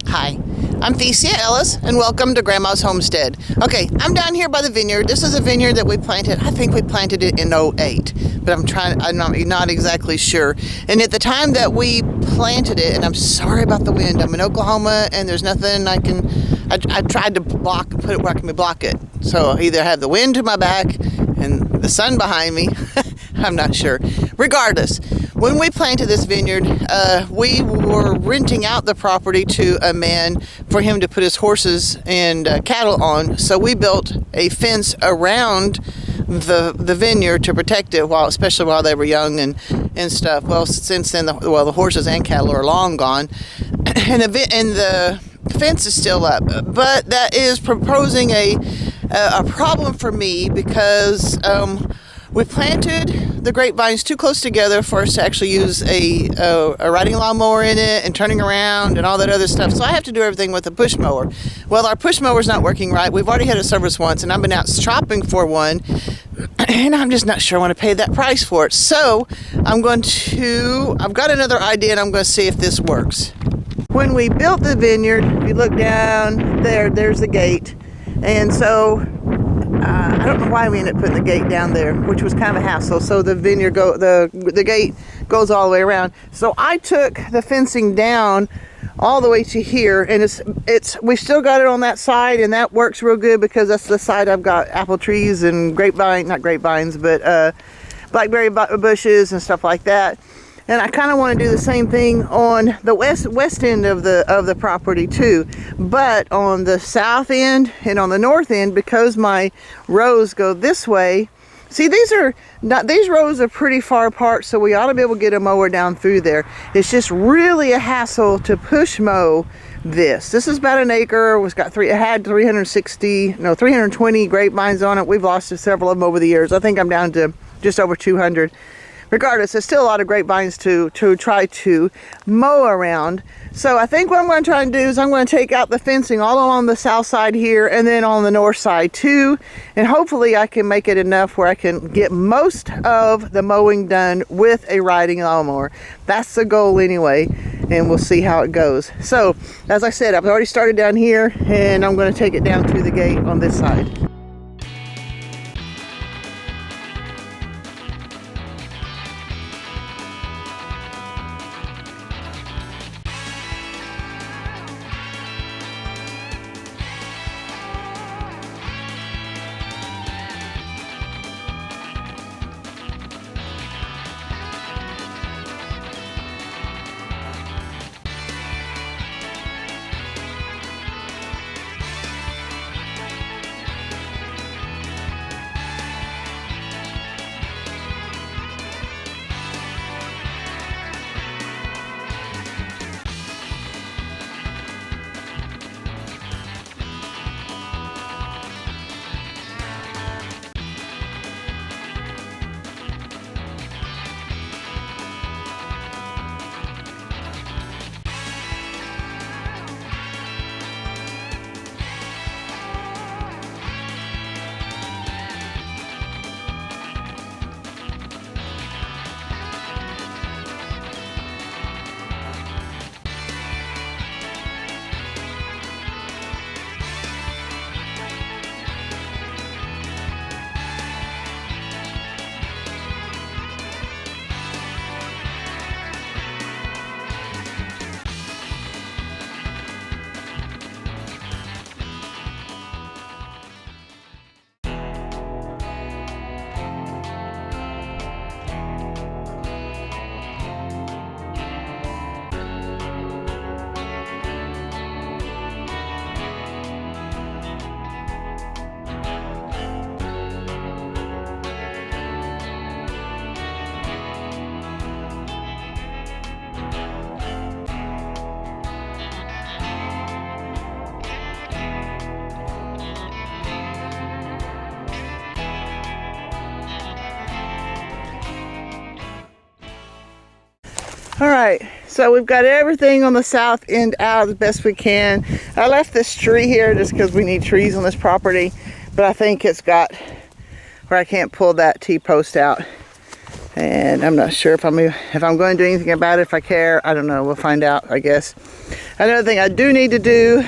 Hi, I'm theciaellis and welcome to Grandma's Homestead. Okay, I'm down here by the vineyard. This is a vineyard that we planted. I think we planted it in '08, but I'm not exactly sure. And at the time that we planted it, and I'm sorry about the wind, I'm in Oklahoma and there's nothing I tried to put it where I can block it. So I either have the wind to my back and the sun behind me. I'm not sure. Regardless, when we planted this vineyard, we were renting out the property to a man for him to put his horses and cattle on. So we built a fence around the vineyard to protect it, especially while they were young and stuff. Well, since then, the horses and cattle are long gone, and the fence is still up. But that is proposing a problem for me because we planted the grapevines too close together for us to actually use a riding lawnmower in it and turning around and all that other stuff. So I have to do everything with a push mower. Well, our push mower's not working right. We've already had it service once, and I've been out shopping for one, and I'm just not sure I want to pay that price for it. So I've got another idea, and I'm going to see if this works. When we built the vineyard, if you look down there's the gate, and so I don't know why we ended up putting the gate down there, which was kind of a hassle. So the vineyard the gate goes all the way around. So I took the fencing down all the way to here, and we still got it on that side, and that works real good because that's the side I've got apple trees and not grapevines, but blackberry bushes and stuff like that. And I kind of want to do the same thing on the west end of the property too, but on the south end and on the north end, because my rows go this way. See, these rows are pretty far apart, so we ought to be able to get a mower down through there. It's just really a hassle to push mow this. This is about an acre. It had 320 grapevines on it. We've lost several of them over the years. I think I'm down to just over 200. Regardless, there's still a lot of grapevines to try to mow around. So I think what I'm going to try and do is I'm going to take out the fencing all along the south side here and then on the north side too. And hopefully I can make it enough where I can get most of the mowing done with a riding lawnmower. That's the goal anyway, and we'll see how it goes. So as I said, I've already started down here, and I'm going to take it down to the gate on this side. All right, so we've got everything on the south end out as best we can. I left this tree here just because we need trees on this property, but I think it's got where I can't pull that T-post out. And I'm not sure if I'm going to do anything about it, if I care. I don't know. We'll find out, I guess. Another thing I do need to do,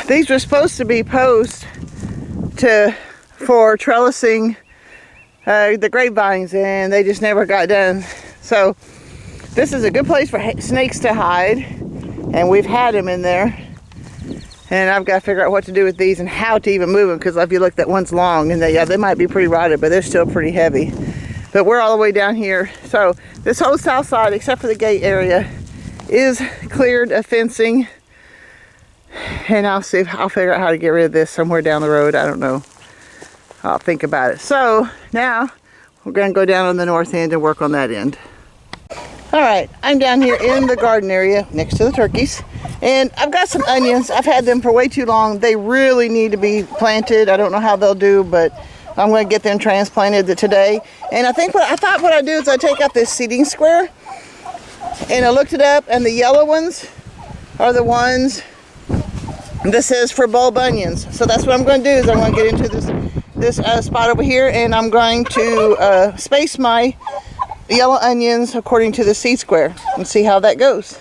these were supposed to be posts for trellising the grapevines, and they just never got done. So this is a good place for snakes to hide, and we've had them in there. And I've got to figure out what to do with these and how to even move them, because if you look, that one's long, and they might be pretty rotted, but they're still pretty heavy. But we're all the way down here. So this whole south side, except for the gate area, is cleared of fencing. And I'll figure out how to get rid of this somewhere down the road. I don't know. I'll think about it. So now we're going to go down on the north end and work on that end. All right, I'm down here in the garden area next to the turkeys. And I've got some onions. I've had them for way too long. They really need to be planted. I don't know how they'll do, but I'm going to get them transplanted today. And I thought what I'd do is I'd take out this seeding square. And I looked it up, and the yellow ones are the ones that says for bulb onions. So that's what I'm going to do, is I'm going to get into this spot over here, and I'm going to space my yellow onions according to the seed square and see how that goes.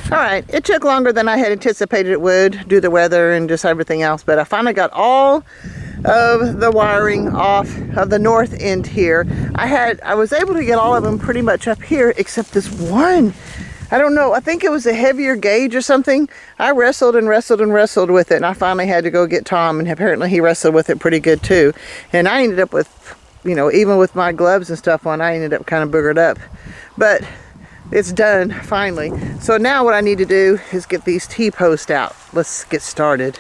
All right, it took longer than I had anticipated it would due to the weather and just everything else, but I finally got all of the wiring off of the north end here. I was able to get all of them pretty much up here except this one. I don't know, I think it was a heavier gauge or something. I wrestled and wrestled and wrestled with it, and I finally had to go get Tom, and apparently he wrestled with it pretty good too. And I ended up with, you know, even with my gloves and stuff on, I ended up kind of boogered up. But it's done finally. So now what I need to do is get these T-posts out. Let's get started.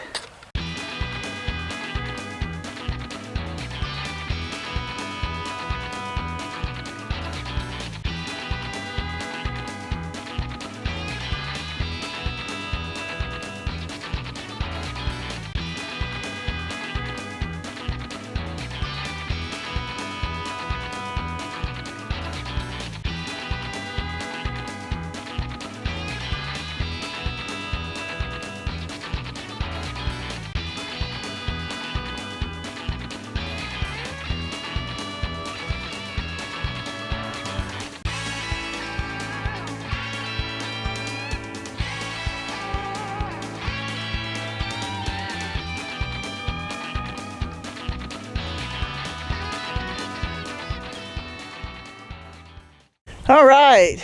All right,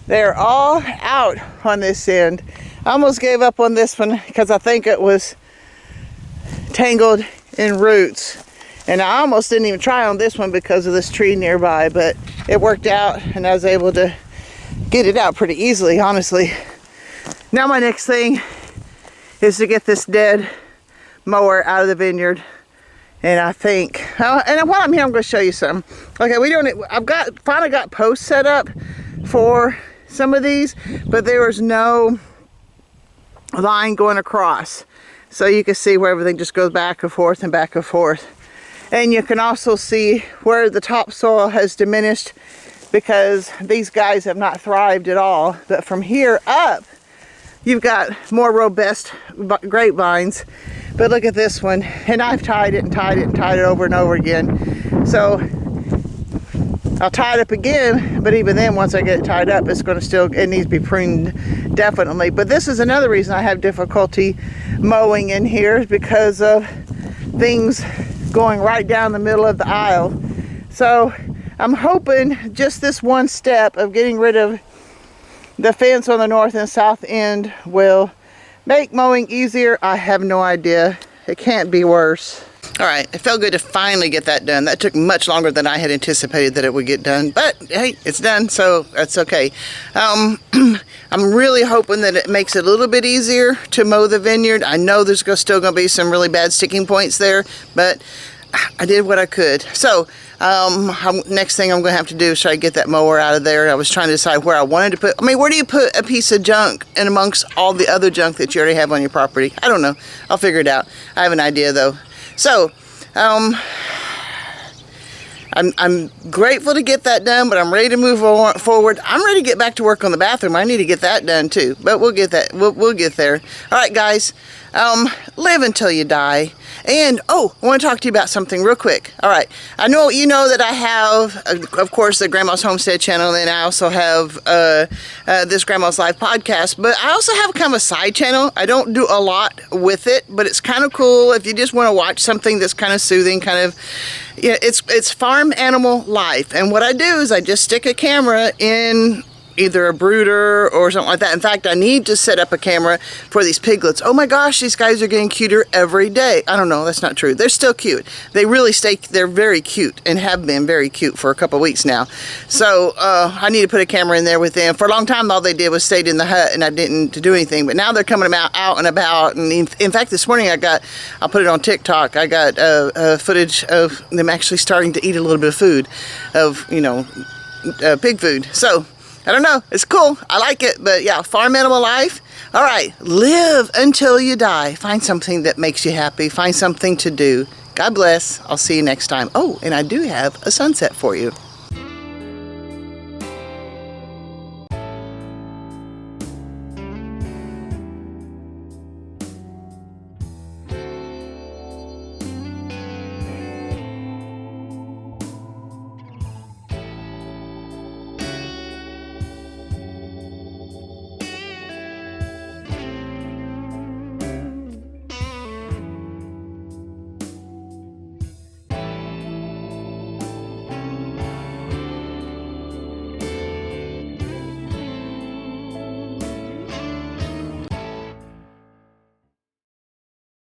they're all out on this end. I almost gave up on this one because I think it was tangled in roots. And I almost didn't even try on this one because of this tree nearby, but it worked out and I was able to get it out pretty easily, honestly. Now my next thing is to get this dead mower out of the vineyard. And I think, and while I'm here, I'm going to show you some. Okay, I've finally got posts set up for some of these, but there was no line going across. So you can see where everything just goes back and forth and back and forth. And you can also see where the topsoil has diminished because these guys have not thrived at all. But from here up, you've got more robust grapevines. But look at this one, and I've tied it and tied it and tied it over and over again. So I'll tie it up again, but even then, once I get it tied up, it needs to be pruned definitely. But this is another reason I have difficulty mowing in here, is because of things going right down the middle of the aisle. So I'm hoping just this one step of getting rid of the fence on the north and south end will make mowing easier. I have no idea. It can't be worse. All right, it felt good to finally get that done. That took much longer than I had anticipated that it would get done, but hey, it's done, so that's okay. I'm really hoping that it makes it a little bit easier to mow the vineyard. I know there's still going to be some really bad sticking points there, but I did what I could. So next thing I'm going to have to do is try to get that mower out of there. I was trying to decide where I wanted to put. I mean, where do you put a piece of junk in amongst all the other junk that you already have on your property? I don't know. I'll figure it out. I have an idea though. So I'm grateful to get that done, but I'm ready to move forward. I'm ready to get back to work on the bathroom. I need to get that done too, but we'll get that. We'll get there. All right, guys. Live until you die. And, I want to talk to you about something real quick. All right. I know you know that I have, of course, the Grandma's Homestead channel, and I also have this Grandma's Life podcast, but I also have kind of a side channel. I don't do a lot with it, but it's kind of cool if you just want to watch something that's kind of soothing, kind of, yeah, it's farm animal life. And what I do is I just stick a camera in either a brooder or something like that. In fact, I need to set up a camera for these piglets. Oh my gosh, these guys are getting cuter every day. I don't know, that's not true. They're still cute. They really they're very cute and have been very cute for a couple of weeks now. So I need to put a camera in there with them. For a long time, all they did was stayed in the hut and I didn't do anything. But now they're coming out and about. And in fact, this morning I'll put it on TikTok. I got footage of them actually starting to eat a little bit of food, of, pig food. So I don't know. It's cool. I like it. But yeah, farm animal life. All right. Live until you die. Find something that makes you happy. Find something to do. God bless. I'll see you next time. Oh, and I do have a sunset for you.